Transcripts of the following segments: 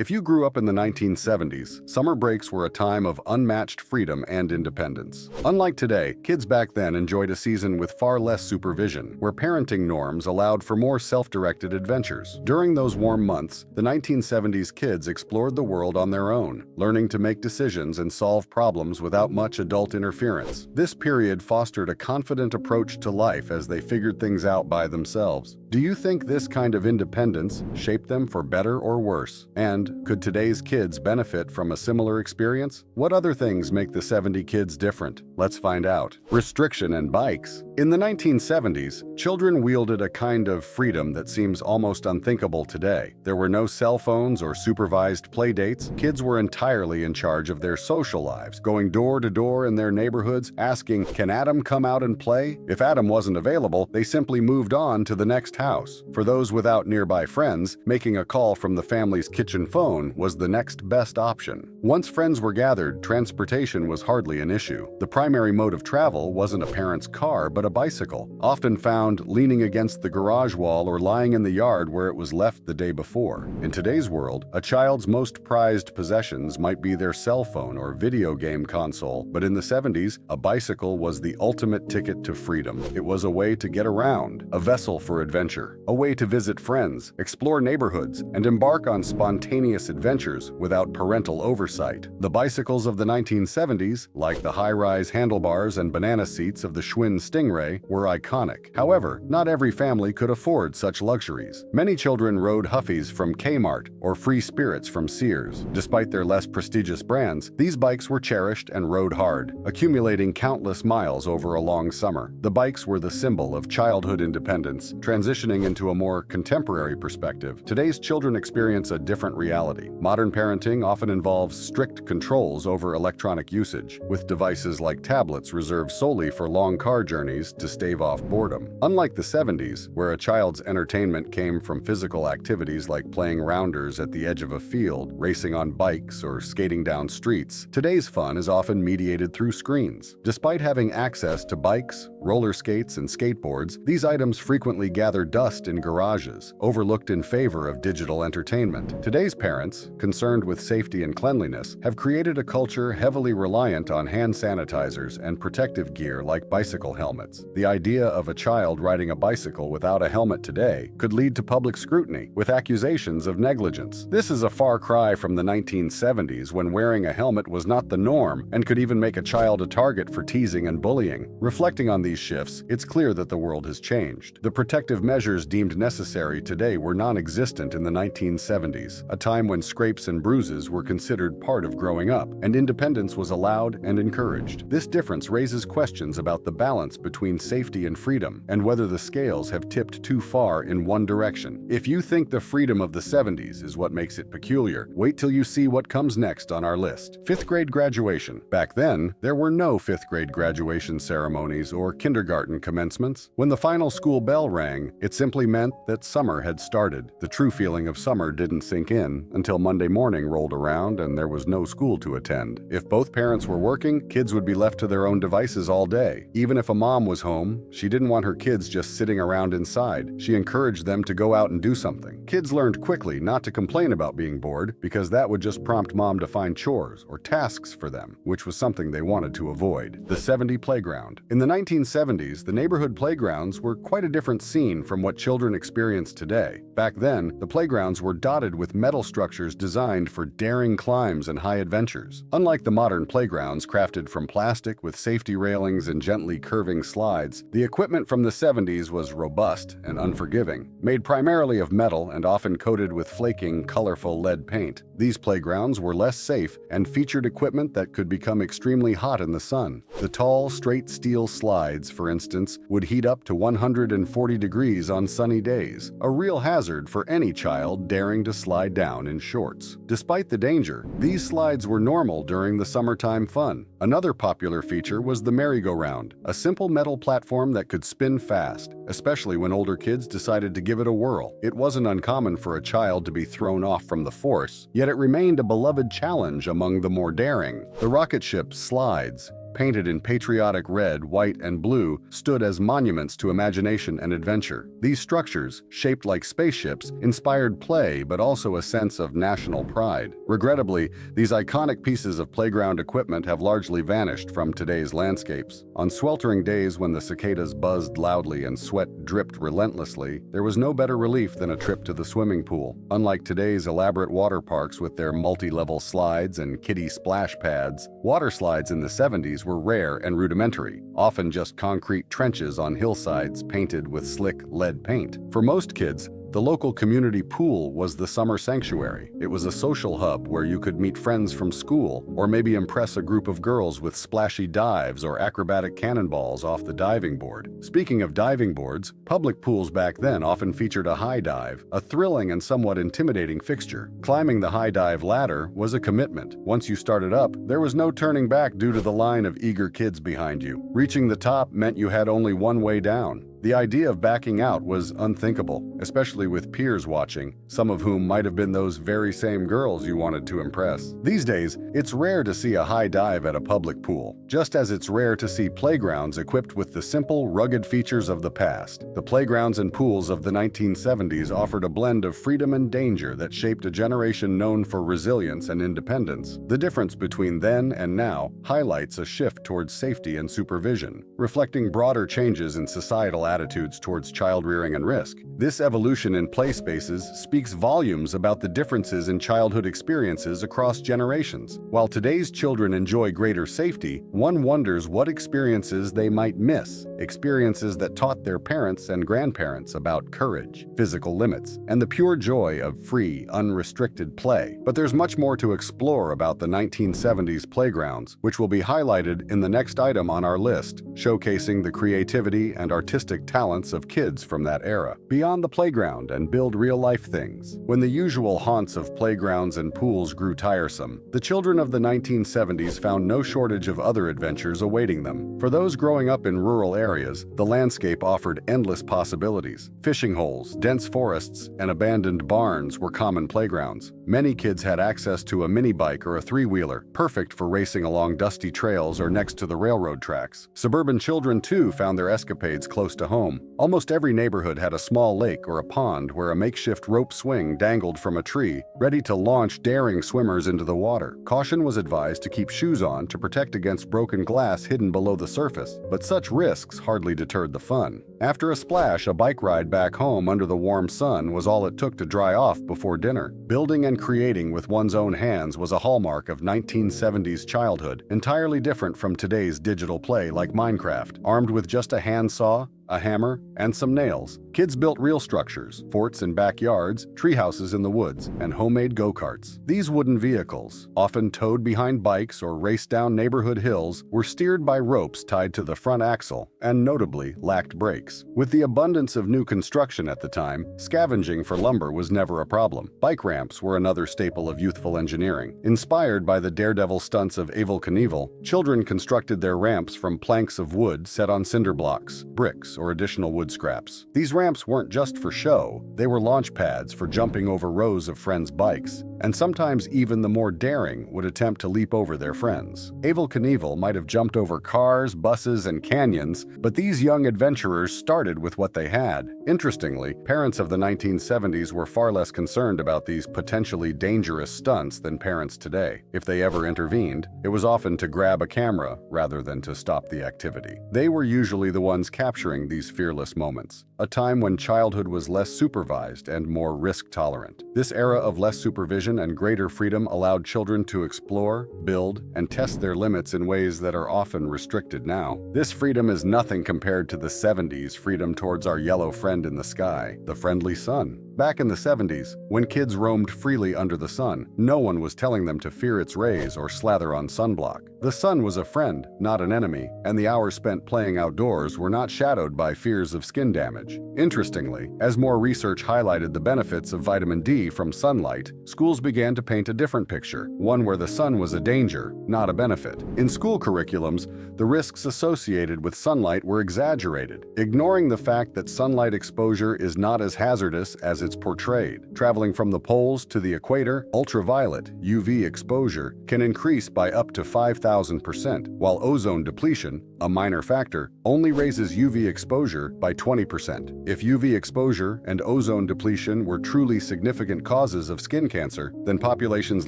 If you grew up in the 1970s, summer breaks were a time of unmatched freedom and independence. Unlike today, kids back then enjoyed a season with far less supervision, where parenting norms allowed for more self-directed adventures. During those warm months, the 1970s kids explored the world on their own, learning to make decisions and solve problems without much adult interference. This period fostered a confident approach to life as they figured things out by themselves. Do you think this kind of independence shaped them for better or worse? And could today's kids benefit from a similar experience? What other things make the 70s kids different? Let's find out. Restriction and bikes. In the 1970s, children wielded a kind of freedom that seems almost unthinkable today. There were no cell phones or supervised play dates. Kids were entirely in charge of their social lives, going door to door in their neighborhoods, asking, "Can Adam come out and play?" If Adam wasn't available, they simply moved on to the next house. For those without nearby friends, making a call from the family's kitchen phone was the next best option. Once friends were gathered, transportation was hardly an issue. The primary mode of travel wasn't a parent's car, but a bicycle, often found leaning against the garage wall or lying in the yard where it was left the day before. In today's world, a child's most prized possessions might be their cell phone or video game console, but in the 70s, a bicycle was the ultimate ticket to freedom. It was a way to get around, a vessel for adventure, a way to visit friends, explore neighborhoods, and embark on spontaneous adventures without parental oversight. The bicycles of the 1970s, like the high-rise handlebars and banana seats of the Schwinn Stingray, were iconic. However, not every family could afford such luxuries. Many children rode Huffies from Kmart or Free Spirits from Sears. Despite their less prestigious brands, these bikes were cherished and rode hard, accumulating countless miles over a long summer. The bikes were the symbol of childhood independence, transitioning into a more contemporary perspective. Today's children experience a different reality. Modern parenting often involves strict controls over electronic usage, with devices like tablets reserved solely for long car journeys to stave off boredom. Unlike the 70s, where a child's entertainment came from physical activities like playing rounders at the edge of a field, racing on bikes, or skating down streets, today's fun is often mediated through screens. Despite having access to bikes, roller skates, and skateboards, these items frequently gather dust in garages, overlooked in favor of digital entertainment. Today's parents, concerned with safety and cleanliness, have created a culture heavily reliant on hand sanitizers and protective gear like bicycle helmets. The idea of a child riding a bicycle without a helmet today could lead to public scrutiny, with accusations of negligence. This is a far cry from the 1970s, when wearing a helmet was not the norm and could even make a child a target for teasing and bullying. Reflecting on these shifts, it's clear that the world has changed. The protective measures deemed necessary today were non-existent in the 1970s, a time when scrapes and bruises were considered part of growing up, and independence was allowed and encouraged. This difference raises questions about the balance between safety and freedom, and whether the scales have tipped too far in one direction. If you think the freedom of the 70s is what makes it peculiar, wait till you see what comes next on our list. 5th grade graduation. Back then, there were no 5th grade graduation ceremonies or kindergarten commencements. When the final school bell rang, it simply meant that summer had started. The true feeling of summer didn't sink in until Monday morning rolled around and there was no school to attend. If both parents were working, kids would be left to their own devices all day. Even if a mom was home, she didn't want her kids just sitting around inside. She encouraged them to go out and do something. Kids learned quickly not to complain about being bored, because that would just prompt mom to find chores or tasks for them, which was something they wanted to avoid. The 70s playground. In the 1970s, the neighborhood playgrounds were quite a different scene from what children experience today. Back then, the playgrounds were dotted with metal structures designed for daring climbs and high adventures. Unlike the modern playgrounds crafted from plastic with safety railings and gently curving slides, the equipment from the 70s was robust and unforgiving, made primarily of metal and often coated with flaking, colorful lead paint. These playgrounds were less safe and featured equipment that could become extremely hot in the sun. The tall, straight steel slides, for instance, would heat up to 140 degrees on sunny days, a real hazard for any child daring to slide down in shorts. Despite the danger, these slides were normal during the summertime fun. Another popular feature was the merry-go-round, a simple metal platform that could spin fast, especially when older kids decided to give it a whirl. It wasn't uncommon for a child to be thrown off from the force, yet it remained a beloved challenge among the more daring. The rocket ship slides, painted in patriotic red, white, and blue, stood as monuments to imagination and adventure. These structures, shaped like spaceships, inspired play but also a sense of national pride. Regrettably, these iconic pieces of playground equipment have largely vanished from today's landscapes. On sweltering days when the cicadas buzzed loudly and sweat dripped relentlessly, there was no better relief than a trip to the swimming pool. Unlike today's elaborate water parks with their multi-level slides and kiddie splash pads, water slides in the 70s were rare and rudimentary, often just concrete trenches on hillsides painted with slick lead paint. For most kids, the local community pool was the summer sanctuary. It was a social hub where you could meet friends from school or maybe impress a group of girls with splashy dives or acrobatic cannonballs off the diving board. Speaking of diving boards, public pools back then often featured a high dive, a thrilling and somewhat intimidating fixture. Climbing the high dive ladder was a commitment. Once you started up, there was no turning back due to the line of eager kids behind you. Reaching the top meant you had only one way down. The idea of backing out was unthinkable, especially with peers watching, some of whom might have been those very same girls you wanted to impress. These days, it's rare to see a high dive at a public pool, just as it's rare to see playgrounds equipped with the simple, rugged features of the past. The playgrounds and pools of the 1970s offered a blend of freedom and danger that shaped a generation known for resilience and independence. The difference between then and now highlights a shift towards safety and supervision, reflecting broader changes in societal attitudes towards child-rearing and risk. This evolution in play spaces speaks volumes about the differences in childhood experiences across generations. While today's children enjoy greater safety, one wonders what experiences they might miss, experiences that taught their parents and grandparents about courage, physical limits, and the pure joy of free, unrestricted play. But there's much more to explore about the 1970s playgrounds, which will be highlighted in the next item on our list, showcasing the creativity and artistic talents of kids from that era. Beyond the playground and build real-life things. When the usual haunts of playgrounds and pools grew tiresome, the children of the 1970s found no shortage of other adventures awaiting them. For those growing up in rural areas, the landscape offered endless possibilities. Fishing holes, dense forests, and abandoned barns were common playgrounds. Many kids had access to a mini bike or a three-wheeler, perfect for racing along dusty trails or next to the railroad tracks. Suburban children, too, found their escapades close to home. Almost every neighborhood had a small lake or a pond where a makeshift rope swing dangled from a tree, ready to launch daring swimmers into the water. Caution was advised to keep shoes on to protect against broken glass hidden below the surface, but such risks hardly deterred the fun. After a splash, a bike ride back home under the warm sun was all it took to dry off before dinner. Building and creating with one's own hands was a hallmark of 1970s childhood, entirely different from today's digital play like Minecraft. Armed with just a handsaw, a hammer, and some nails, kids built real structures, forts in backyards, treehouses in the woods, and homemade go-karts. These wooden vehicles, often towed behind bikes or raced down neighborhood hills, were steered by ropes tied to the front axle and notably lacked brakes. With the abundance of new construction at the time, scavenging for lumber was never a problem. Bike ramps were another staple of youthful engineering. Inspired by the daredevil stunts of Evel Knievel, children constructed their ramps from planks of wood set on cinder blocks, bricks, or additional wood scraps. These ramps weren't just for show, they were launch pads for jumping over rows of friends' bikes, and sometimes even the more daring would attempt to leap over their friends. Evel Knievel might have jumped over cars, buses, and canyons, but these young adventurers started with what they had. Interestingly, parents of the 1970s were far less concerned about these potentially dangerous stunts than parents today. If they ever intervened, it was often to grab a camera rather than to stop the activity. They were usually the ones capturing these fearless moments, a time when childhood was less supervised and more risk-tolerant. This era of less supervision and greater freedom allowed children to explore, build, and test their limits in ways that are often restricted now. This freedom is nothing compared to the 70s freedom towards our yellow friend in the sky, the friendly sun. Back in the 70s, when kids roamed freely under the sun, no one was telling them to fear its rays or slather on sunblock. The sun was a friend, not an enemy, and the hours spent playing outdoors were not shadowed by fears of skin damage. Interestingly, as more research highlighted the benefits of vitamin D from sunlight, schools began to paint a different picture, one where the sun was a danger, not a benefit. In school curriculums, the risks associated with sunlight were exaggerated, ignoring the fact that sunlight exposure is not as hazardous as it's portrayed. Traveling from the poles to the equator, ultraviolet (UV) exposure can increase by up to 5,000%, while ozone depletion, a minor factor, only raises UV exposure by 20%. If UV exposure and ozone depletion were truly significant causes of skin cancer, then populations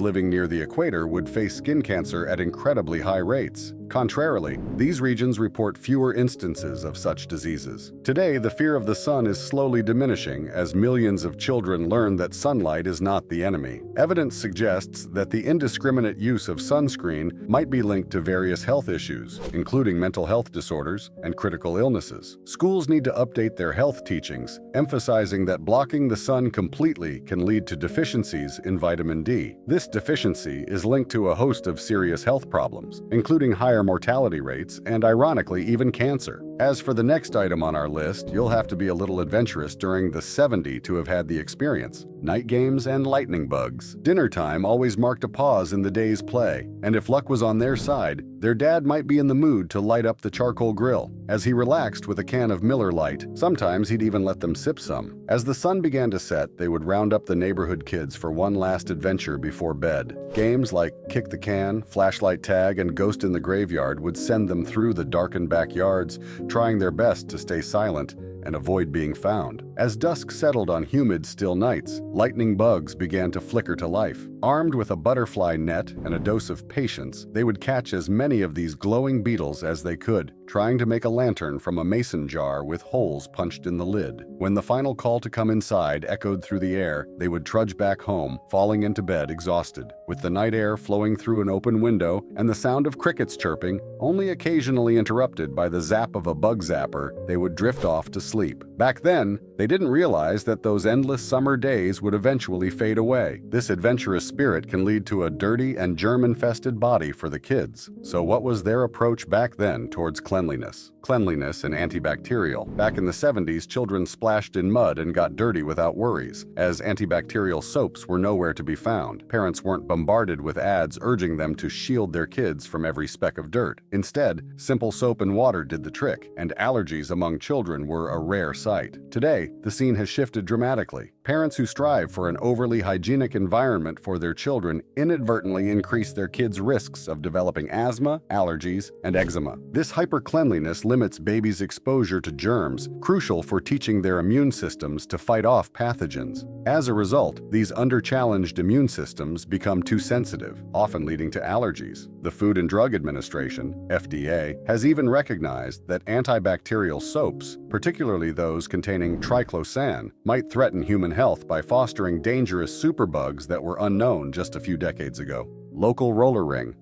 living near the equator would face skin cancer at incredibly high rates. Contrarily, these regions report fewer instances of such diseases. Today, the fear of the sun is slowly diminishing as millions of children learn that sunlight is not the enemy. Evidence suggests that the indiscriminate use of sunscreen might be linked to various health issues, including mental health disorders and critical illnesses. Schools need to update their health teachings, emphasizing that blocking the sun completely can lead to deficiencies in vitamin D. This deficiency is linked to a host of serious health problems, including higher mortality rates and, ironically, even cancer. As for the next item on our list, you'll have to be a little adventurous during the 70s to have had the experience. Night games and lightning bugs. Dinner time always marked a pause in the day's play, and if luck was on their side, their dad might be in the mood to light up the charcoal grill. As he relaxed with a can of Miller Lite, sometimes he'd even let them sip some. As the sun began to set, they would round up the neighborhood kids for one last adventure before bed. Games like Kick the Can, Flashlight Tag, and Ghost in the Graveyard would send them through the darkened backyards, trying their best to stay silent and avoid being found. As dusk settled on humid, still nights, lightning bugs began to flicker to life. Armed with a butterfly net and a dose of patience, they would catch as many of these glowing beetles as they could, trying to make a lantern from a mason jar with holes punched in the lid. When the final call to come inside echoed through the air, they would trudge back home, falling into bed exhausted. With the night air flowing through an open window and the sound of crickets chirping, only occasionally interrupted by the zap of a bug zapper, they would drift off to sleep. Back then, they didn't realize that those endless summer days would eventually fade away. This adventurous spirit can lead to a dirty and germ-infested body for the kids. So what was their approach back then towards cleanliness? Cleanliness and antibacterial. Back in the 70s, children splashed in mud and got dirty without worries, as antibacterial soaps were nowhere to be found. Parents weren't bombarded with ads urging them to shield their kids from every speck of dirt. Instead, simple soap and water did the trick, and allergies among children were a rare sight. Today, the scene has shifted dramatically. Parents who strive for an overly hygienic environment for their children inadvertently increase their kids' risks of developing asthma, allergies, and eczema. This hypercleanliness limits babies' exposure to germs, crucial for teaching their immune systems to fight off pathogens. As a result, these under-challenged immune systems become too sensitive, often leading to allergies. The Food and Drug Administration, FDA, has even recognized that antibacterial soaps, particularly those containing triclosan, might threaten human health by fostering dangerous superbugs that were unknown just a few decades ago. Local roller ring.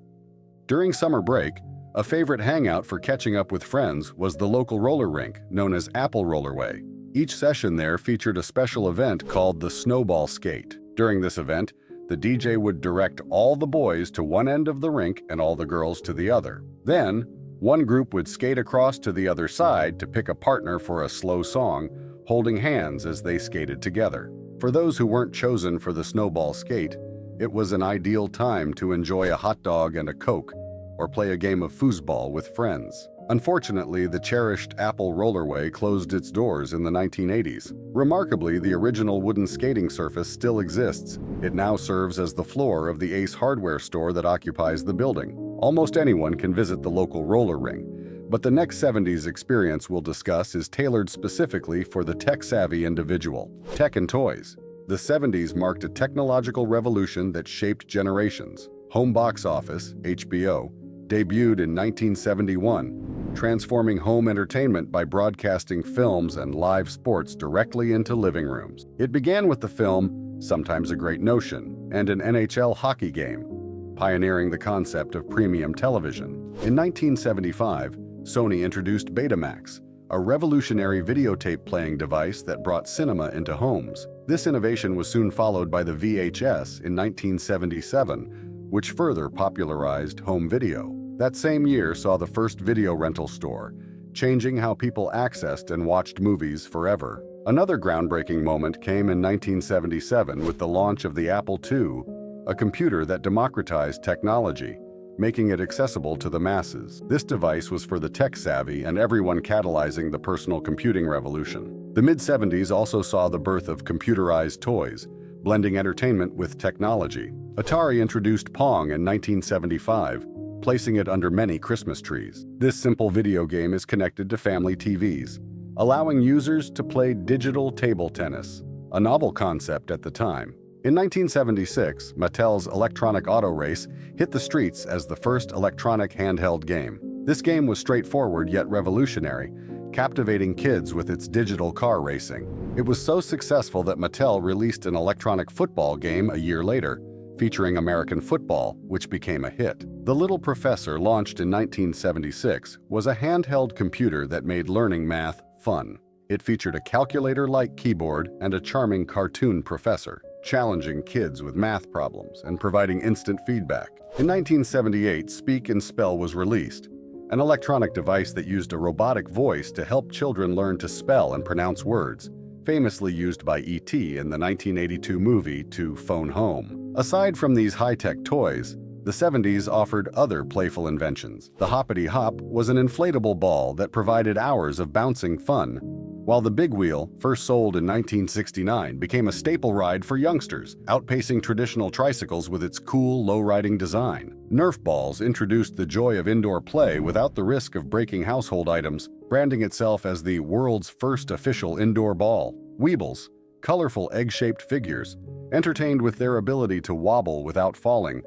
During summer break, a favorite hangout for catching up with friends was the local roller rink, known as Apple Rollerway. Each session there featured a special event called the Snowball Skate. During this event, the DJ would direct all the boys to one end of the rink and all the girls to the other. Then, one group would skate across to the other side to pick a partner for a slow song, holding hands as they skated together. For those who weren't chosen for the Snowball Skate, it was an ideal time to enjoy a hot dog and a Coke, or play a game of foosball with friends. Unfortunately, the cherished Apple Rollerway closed its doors in the 1980s. Remarkably, the original wooden skating surface still exists. It now serves as the floor of the Ace hardware store that occupies the building. Almost anyone can visit the local roller ring, but the next 70s experience we'll discuss is tailored specifically for the tech-savvy individual. Tech and toys. The 70s marked a technological revolution that shaped generations. Home box office, HBO, debuted in 1971, transforming home entertainment by broadcasting films and live sports directly into living rooms. It began with the film Sometimes a Great Notion and an NHL hockey game, pioneering the concept of premium television. In 1975, Sony introduced Betamax, a revolutionary videotape playing device that brought cinema into homes. This innovation was soon followed by the VHS in 1977, which further popularized home video. That same year saw the first video rental store, changing how people accessed and watched movies forever. Another groundbreaking moment came in 1977 with the launch of the Apple II a computer that democratized technology, making it accessible to the masses. This device was for the tech-savvy and everyone, catalyzing the personal computing revolution. The mid-70s also saw the birth of computerized toys, blending entertainment with technology. Atari introduced Pong in 1975, placing it under many Christmas trees. This simple video game is connected to family TVs, allowing users to play digital table tennis, a novel concept at the time. In 1976, Mattel's Electronic Auto Race hit the streets as the first electronic handheld game. This game was straightforward yet revolutionary, captivating kids with its digital car racing. It was so successful that Mattel released an electronic football game a year later, featuring American football, which became a hit. The Little Professor, launched in 1976, was a handheld computer that made learning math fun. It featured a calculator-like keyboard and a charming cartoon professor, challenging kids with math problems and providing instant feedback. In 1978, Speak and Spell was released, an electronic device that used a robotic voice to help children learn to spell and pronounce words, famously used by E.T. in the 1982 movie To Phone Home. Aside from these high-tech toys, the 70s offered other playful inventions. The Hoppity Hop was an inflatable ball that provided hours of bouncing fun, while the Big Wheel, first sold in 1969, became a staple ride for youngsters, outpacing traditional tricycles with its cool, low-riding design. Nerf balls introduced the joy of indoor play without the risk of breaking household items, branding itself as the world's first official indoor ball. Weebles, colorful egg-shaped figures, entertained with their ability to wobble without falling,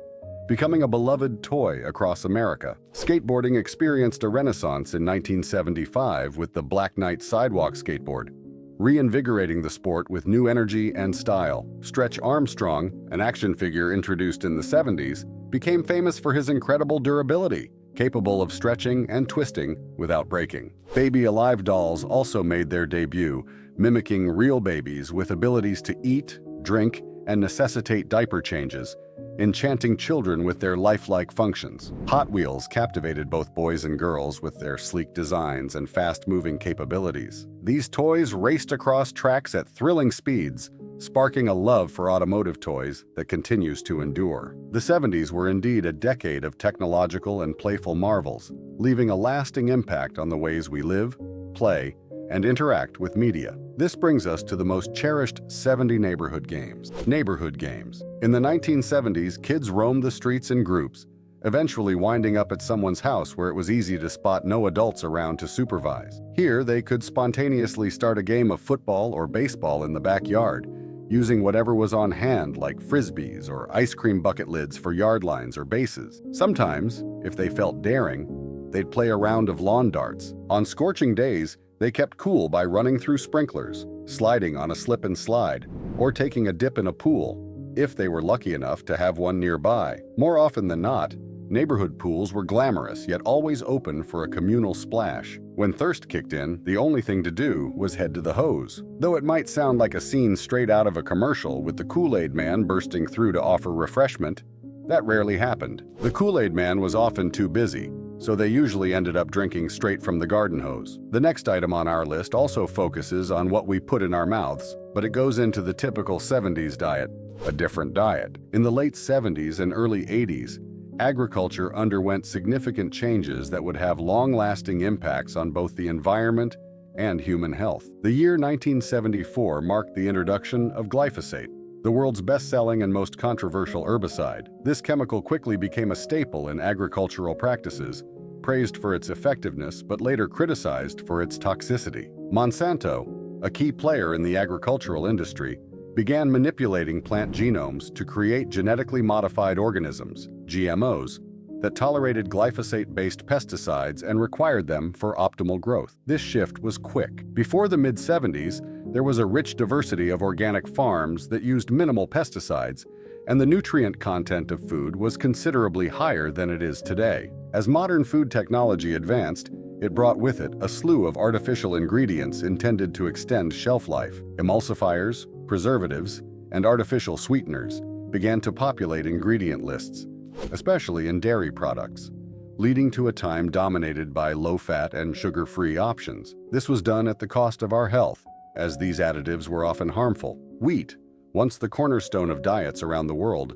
becoming a beloved toy across America. Skateboarding experienced a renaissance in 1975 with the Black Knight sidewalk skateboard, reinvigorating the sport with new energy and style. Stretch Armstrong, an action figure introduced in the 70s, became famous for his incredible durability, capable of stretching and twisting without breaking. Baby Alive dolls also made their debut, mimicking real babies with abilities to eat, drink, and necessitate diaper changes, enchanting children with their lifelike functions. Hot Wheels captivated both boys and girls with their sleek designs and fast-moving capabilities. These toys raced across tracks at thrilling speeds, sparking a love for automotive toys that continues to endure. The 70s were indeed a decade of technological and playful marvels, leaving a lasting impact on the ways we live, play, and interact with media. This brings us to the most cherished 70 neighborhood games. Neighborhood games. In the 1970s, kids roamed the streets in groups, eventually winding up at someone's house where it was easy to spot no adults around to supervise. Here, they could spontaneously start a game of football or baseball in the backyard, using whatever was on hand like frisbees or ice cream bucket lids for yard lines or bases. Sometimes, if they felt daring, they'd play a round of lawn darts. On scorching days, they kept cool by running through sprinklers, sliding on a slip and slide, or taking a dip in a pool, if they were lucky enough to have one nearby. More often than not, neighborhood pools were glamorous yet always open for a communal splash. When thirst kicked in, the only thing to do was head to the hose. Though it might sound like a scene straight out of a commercial with the Kool-Aid Man bursting through to offer refreshment, that rarely happened. The Kool-Aid Man was often too busy, so they usually ended up drinking straight from the garden hose. The next item on our list also focuses on what we put in our mouths, but it goes into the typical 70s diet, a different diet. In the late 70s and early 80s, agriculture underwent significant changes that would have long-lasting impacts on both the environment and human health. The year 1974 marked the introduction of glyphosate, the world's best-selling and most controversial herbicide. This chemical quickly became a staple in agricultural practices, praised for its effectiveness but later criticized for its toxicity. Monsanto, a key player in the agricultural industry, began manipulating plant genomes to create genetically modified organisms, GMOs, that tolerated glyphosate-based pesticides and required them for optimal growth. This shift was quick. Before the mid-70s, there was a rich diversity of organic farms that used minimal pesticides, and the nutrient content of food was considerably higher than it is today. As modern food technology advanced, it brought with it a slew of artificial ingredients intended to extend shelf life. Emulsifiers, preservatives, and artificial sweeteners began to populate ingredient lists, especially in dairy products, leading to a time dominated by low-fat and sugar-free options. This was done at the cost of our health, as these additives were often harmful. Wheat, once the cornerstone of diets around the world,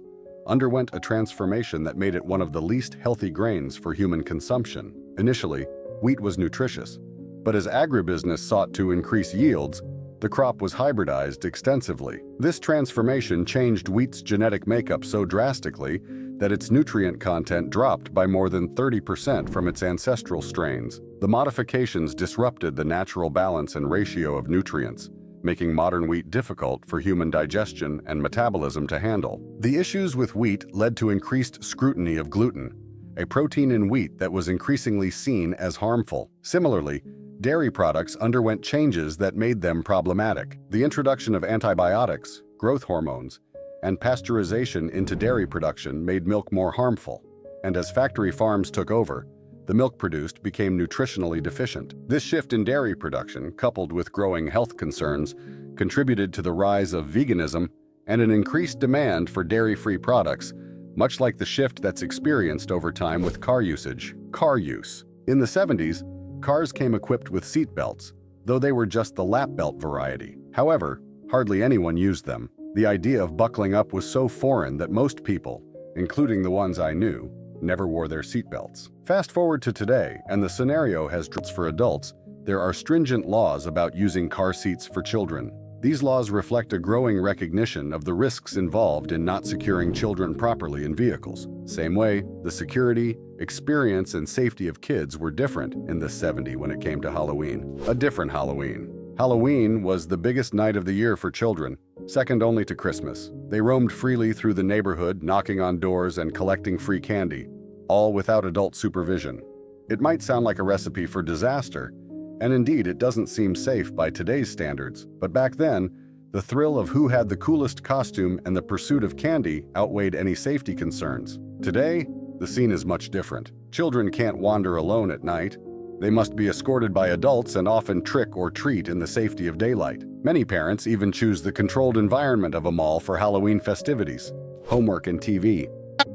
underwent a transformation that made it one of the least healthy grains for human consumption. Initially, wheat was nutritious, but as agribusiness sought to increase yields, the crop was hybridized extensively. This transformation changed wheat's genetic makeup so drastically that its nutrient content dropped by more than 30% from its ancestral strains. The modifications disrupted the natural balance and ratio of nutrients, making modern wheat difficult for human digestion and metabolism to handle. The issues with wheat led to increased scrutiny of gluten, a protein in wheat that was increasingly seen as harmful. Similarly, dairy products underwent changes that made them problematic. The introduction of antibiotics, growth hormones, and pasteurization into dairy production made milk more harmful, and as factory farms took over, the milk produced became nutritionally deficient. This shift in dairy production, coupled with growing health concerns, contributed to the rise of veganism and an increased demand for dairy-free products, much like the shift that's experienced over time with car usage. Car use. In the 70s, cars came equipped with seat belts, though they were just the lap belt variety. However, hardly anyone used them. The idea of buckling up was so foreign that most people, including the ones I knew, never wore their seatbelts. Fast forward to today, and the scenario has dropped for adults. There are stringent laws about using car seats for children. These laws reflect a growing recognition of the risks involved in not securing children properly in vehicles. Same way, the security, experience, and safety of kids were different in the 70s when it came to Halloween. A different Halloween. Halloween was the biggest night of the year for children, second only to Christmas. They roamed freely through the neighborhood, knocking on doors and collecting free candy, all without adult supervision. It might sound like a recipe for disaster, and indeed it doesn't seem safe by today's standards, but back then, the thrill of who had the coolest costume and the pursuit of candy outweighed any safety concerns. Today, the scene is much different. Children can't wander alone at night. They must be escorted by adults and often trick or treat in the safety of daylight. Many parents even choose the controlled environment of a mall for Halloween festivities, homework, and TV.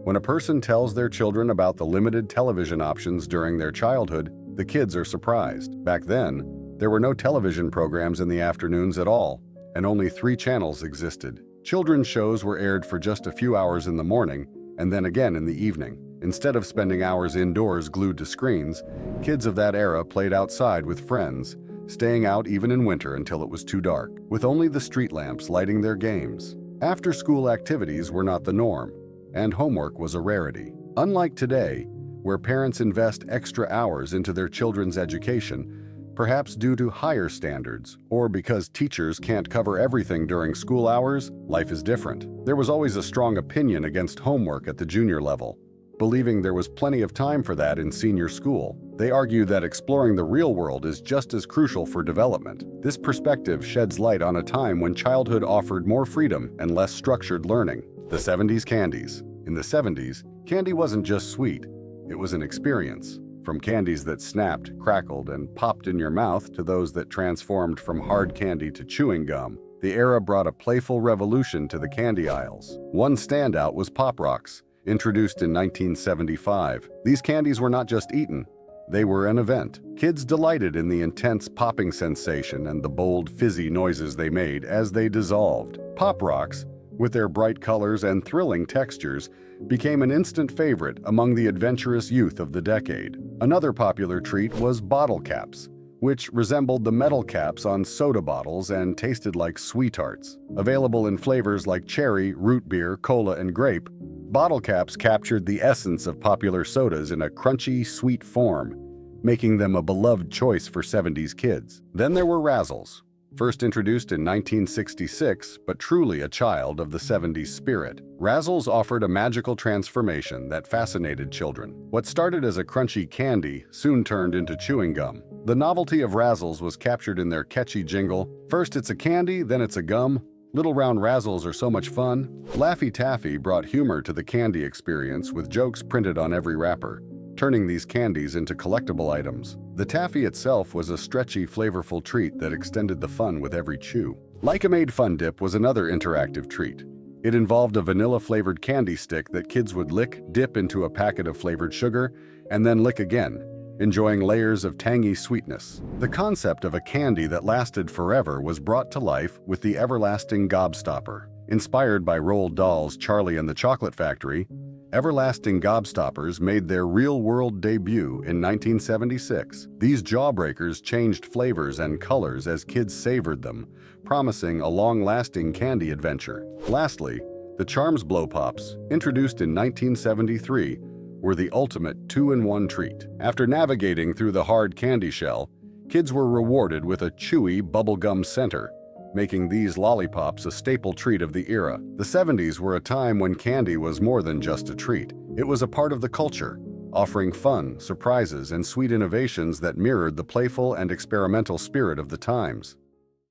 When a person tells their children about the limited television options during their childhood, the kids are surprised. Back then, there were no television programs in the afternoons at all, and only 3 channels existed. Children's shows were aired for just a few hours in the morning, and then again in the evening. Instead of spending hours indoors glued to screens, kids of that era played outside with friends, staying out even in winter until it was too dark, with only the street lamps lighting their games. After-school activities were not the norm, and homework was a rarity. Unlike today, where parents invest extra hours into their children's education, perhaps due to higher standards, or because teachers can't cover everything during school hours, life is different. There was always a strong opinion against homework at the junior level, believing there was plenty of time for that in senior school. They argue that exploring the real world is just as crucial for development. This perspective sheds light on a time when childhood offered more freedom and less structured learning. The 70s candies. In the 70s, candy wasn't just sweet, it was an experience. From candies that snapped, crackled, and popped in your mouth to those that transformed from hard candy to chewing gum, the era brought a playful revolution to the candy aisles. One standout was Pop Rocks, introduced in 1975. These candies were not just eaten, they were an event. Kids delighted in the intense popping sensation and the bold, fizzy noises they made as they dissolved. Pop Rocks, with their bright colors and thrilling textures, became an instant favorite among the adventurous youth of the decade. Another popular treat was bottle caps, which resembled the metal caps on soda bottles and tasted like sweethearts. Available in flavors like cherry, root beer, cola, and grape, bottle caps captured the essence of popular sodas in a crunchy, sweet form, making them a beloved choice for 70s kids. Then there were Razzles, first introduced in 1966, but truly a child of the 70s spirit. Razzles offered a magical transformation that fascinated children. What started as a crunchy candy soon turned into chewing gum. The novelty of Razzles was captured in their catchy jingle, "First it's a candy, then it's a gum. Little round Razzles are so much fun." Laffy Taffy brought humor to the candy experience with jokes printed on every wrapper, turning these candies into collectible items. The taffy itself was a stretchy, flavorful treat that extended the fun with every chew. Like-a-Made Fun Dip was another interactive treat. It involved a vanilla-flavored candy stick that kids would lick, dip into a packet of flavored sugar, and then lick again, enjoying layers of tangy sweetness. The concept of a candy that lasted forever was brought to life with the everlasting Gobstopper. Inspired by Roald Dahl's Charlie and the Chocolate Factory, everlasting gobstoppers made their real-world debut in 1976. These jawbreakers changed flavors and colors as kids savored them, promising a long-lasting candy adventure. Lastly, the Charms Blow Pops, introduced in 1973, were the ultimate two-in-one treat. After navigating through the hard candy shell, kids were rewarded with a chewy bubblegum center, making these lollipops a staple treat of the era. The 70s were a time when candy was more than just a treat. It was a part of the culture, offering fun, surprises, and sweet innovations that mirrored the playful and experimental spirit of the times.